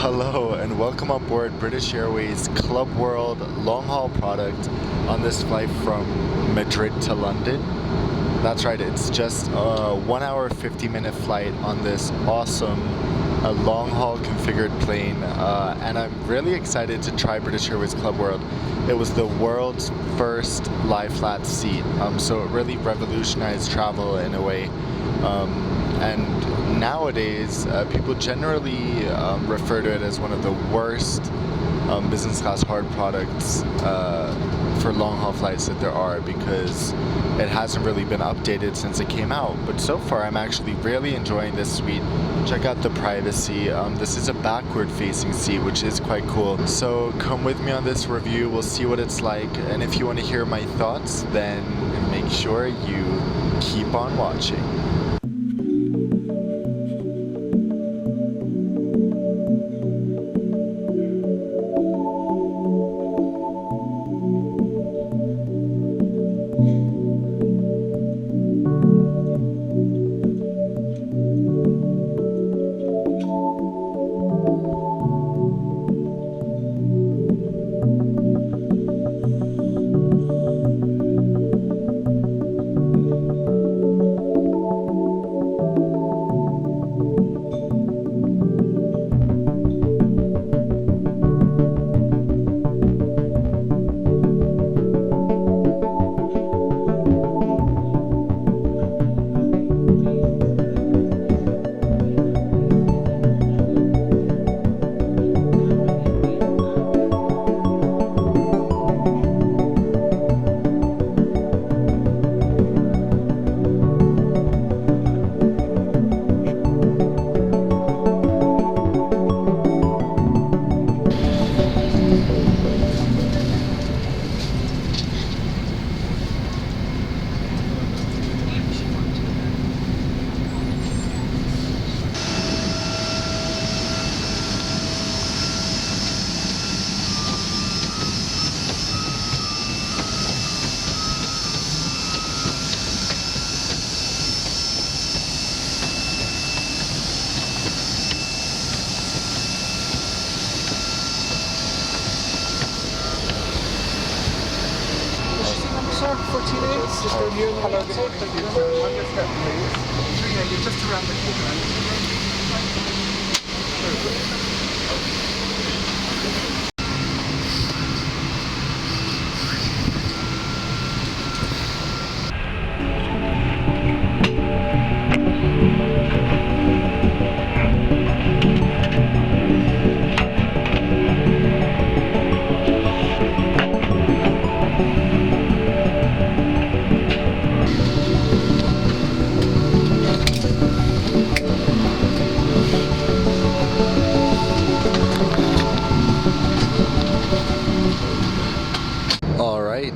Hello and welcome aboard British Airways Club World long-haul product on this flight from Madrid to London. That's right, it's just a 1 hour 50-minute flight on this awesome long-haul configured plane, and I'm really excited to try British Airways Club World. It was the world's first lie-flat seat, so it really revolutionized travel in a way. And nowadays, people generally refer to it as one of the worst business class hard products for long haul flights that there are, because it hasn't really been updated since it came out. But so far, I'm actually really enjoying this suite. Check out the privacy. This is a backward facing seat, which is quite cool. So come with me on this review. We'll see what it's like. And if you want to hear my thoughts, then make sure you keep on watching. Sir, 14 minutes, just over here. Hello, good morning. Thank you. On your step, please. Yeah, you're just around the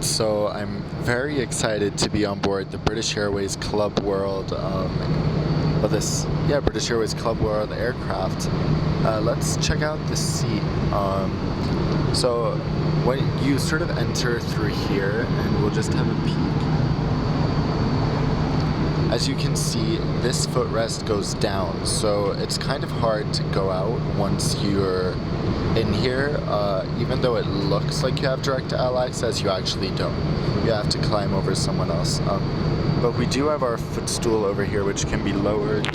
So I'm very excited to be on board the British Airways Club World, British Airways Club World aircraft. Let's check out the seat. So when you sort of enter through here, and we'll just have a peek. As you can see, this footrest goes down, so it's kind of hard to go out once you're in here. Even though it looks like you have direct aisle access, you actually don't. You have to climb over someone else. But we do have our footstool over here, which can be lowered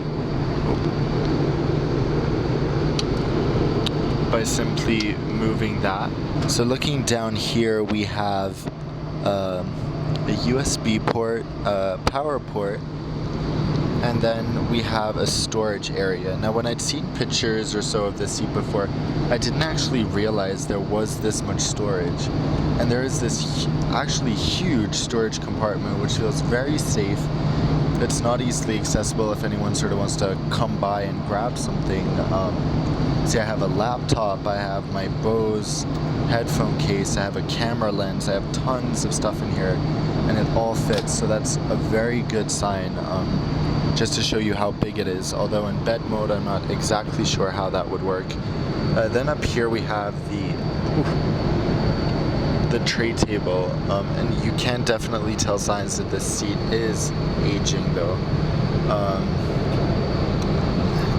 by simply moving that. So looking down here, we have a USB port, power port, and then we have a storage area. Now, when I'd seen pictures or so of this seat before, I didn't actually realize there was this much storage. And there is this actually huge storage compartment, which feels very safe. It's not easily accessible if anyone sort of wants to come by and grab something. See, I have a laptop, I have my Bose headphone case, I have a camera lens, I have tons of stuff in here, and it all fits, so that's a very good sign. Just to show you how big it is, although in bed mode I'm not exactly sure how that would work. Then up here we have the tray table, and you can definitely tell signs that this seat is aging though.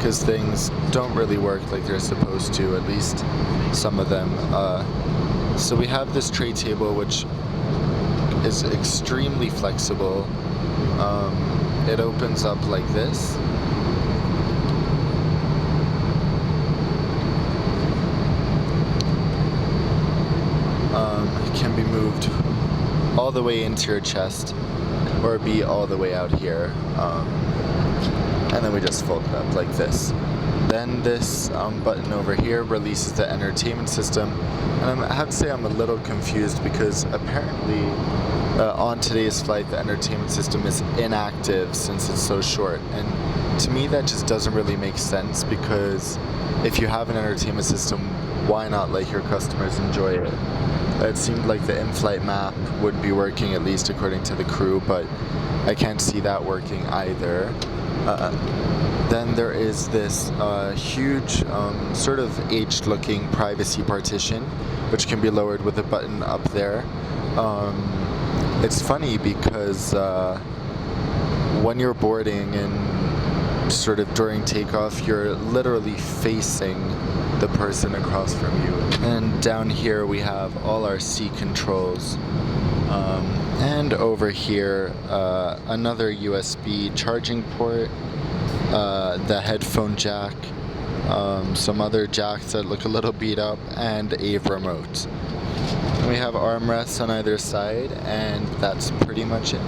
because things don't really work like they're supposed to, at least some of them. So we have this tray table which is extremely flexible. It opens up like this. It can be moved all the way into your chest or be all the way out here. And then we just fold it up like this. Then this button over here releases the entertainment system. And I have to say I'm a little confused because apparently on today's flight the entertainment system is inactive since it's so short. And to me that just doesn't really make sense, because if you have an entertainment system, why not let your customers enjoy it? It seemed like the in-flight map would be working, at least according to the crew, but I can't see that working either. Then there is this huge sort of aged-looking privacy partition, which can be lowered with a button up there. It's funny because when you're boarding and sort of during takeoff, you're literally facing the person across from you. And down here we have all our seat controls. And over here, another USB charging port, the headphone jack, some other jacks that look a little beat up, and a remote. We have armrests on either side, and that's pretty much it.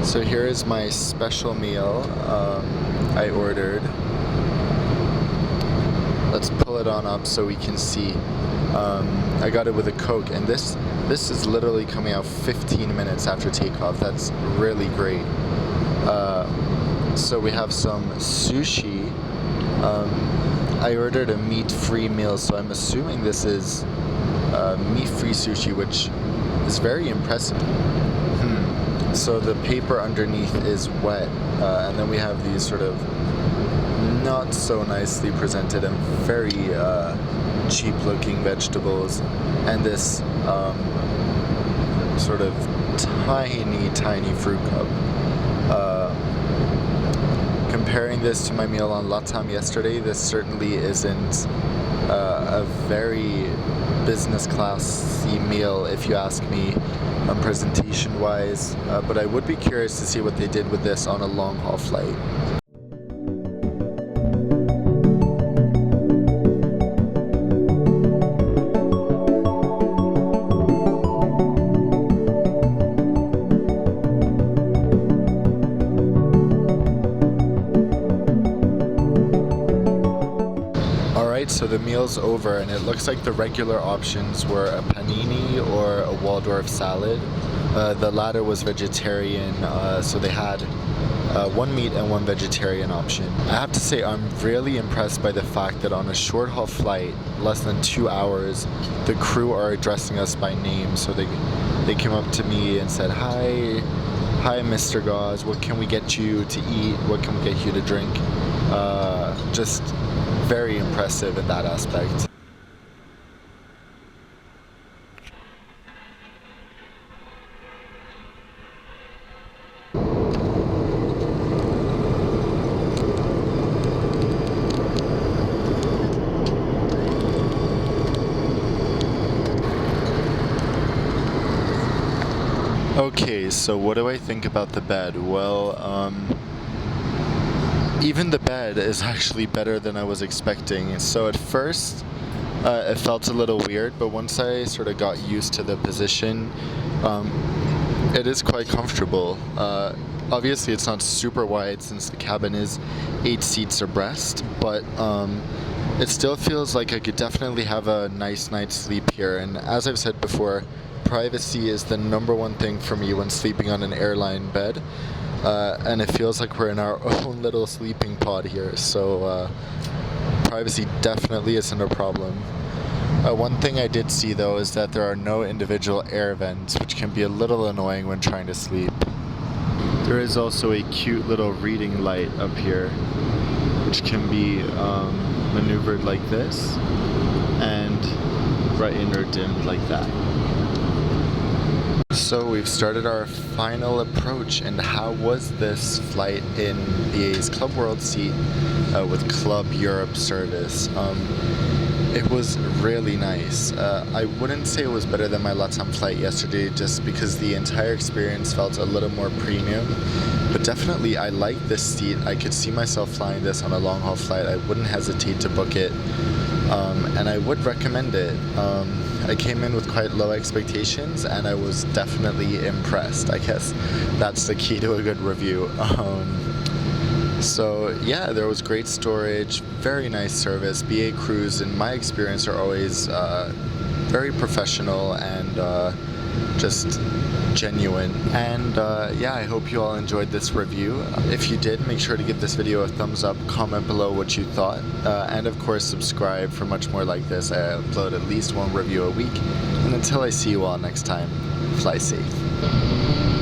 So here is my special meal I ordered. Let's pull it on up so we can see. I got it with a Coke, and this is literally coming out 15 minutes after takeoff. That's really great. So we have some sushi. I ordered a meat-free meal, so I'm assuming this is meat-free sushi, which is very impressive. So the paper underneath is wet, and then we have these sort of not so nicely presented and very cheap-looking vegetables, and this sort of tiny fruit cup. Comparing this to my meal on Latam yesterday, this certainly isn't a very business classy meal, if you ask me, presentation wise, but I would be curious to see what they did with this on a long haul flight. So the meal's over, and it looks like the regular options were a panini or a Waldorf salad. The latter was vegetarian, so they had one meat and one vegetarian option. I have to say I'm really impressed by the fact that on a short haul flight, less than 2 hours, the crew are addressing us by name. So they came up to me and said, Hi Mr. Gauze, what can we get you to eat? What can we get you to drink? Just very impressive in that aspect. Okay, so what do I think about the bed? Well, even the bed is actually better than I was expecting. So at first, it felt a little weird, but once I sort of got used to the position, it is quite comfortable. Obviously, it's not super wide since the cabin is 8 seats abreast, but it still feels like I could definitely have a nice night's sleep here. And as I've said before, privacy is the #1 thing for me when sleeping on an airline bed. And it feels like we're in our own little sleeping pod here, so privacy definitely isn't a problem. One thing I did see though is that there are no individual air vents, which can be a little annoying when trying to sleep. There is also a cute little reading light up here, which can be maneuvered like this and brightened or dimmed like that. So we've started our final approach, and how was this flight in BA's Club World seat with Club Europe service? It was really nice. I wouldn't say it was better than my LATAM flight yesterday just because the entire experience felt a little more premium, but definitely I like this seat. I could see myself flying this on a long haul flight. I wouldn't hesitate to book it, and I would recommend it. I came in with quite low expectations and I was definitely impressed. I guess that's the key to a good review. So yeah, there was great storage, very nice service. BA crews, in my experience, are always very professional and just genuine. And yeah, I hope you all enjoyed this review. If you did, make sure to give this video a thumbs up, comment below what you thought, and of course subscribe for much more like this. I upload at least one review a week. And until I see you all next time, fly safe.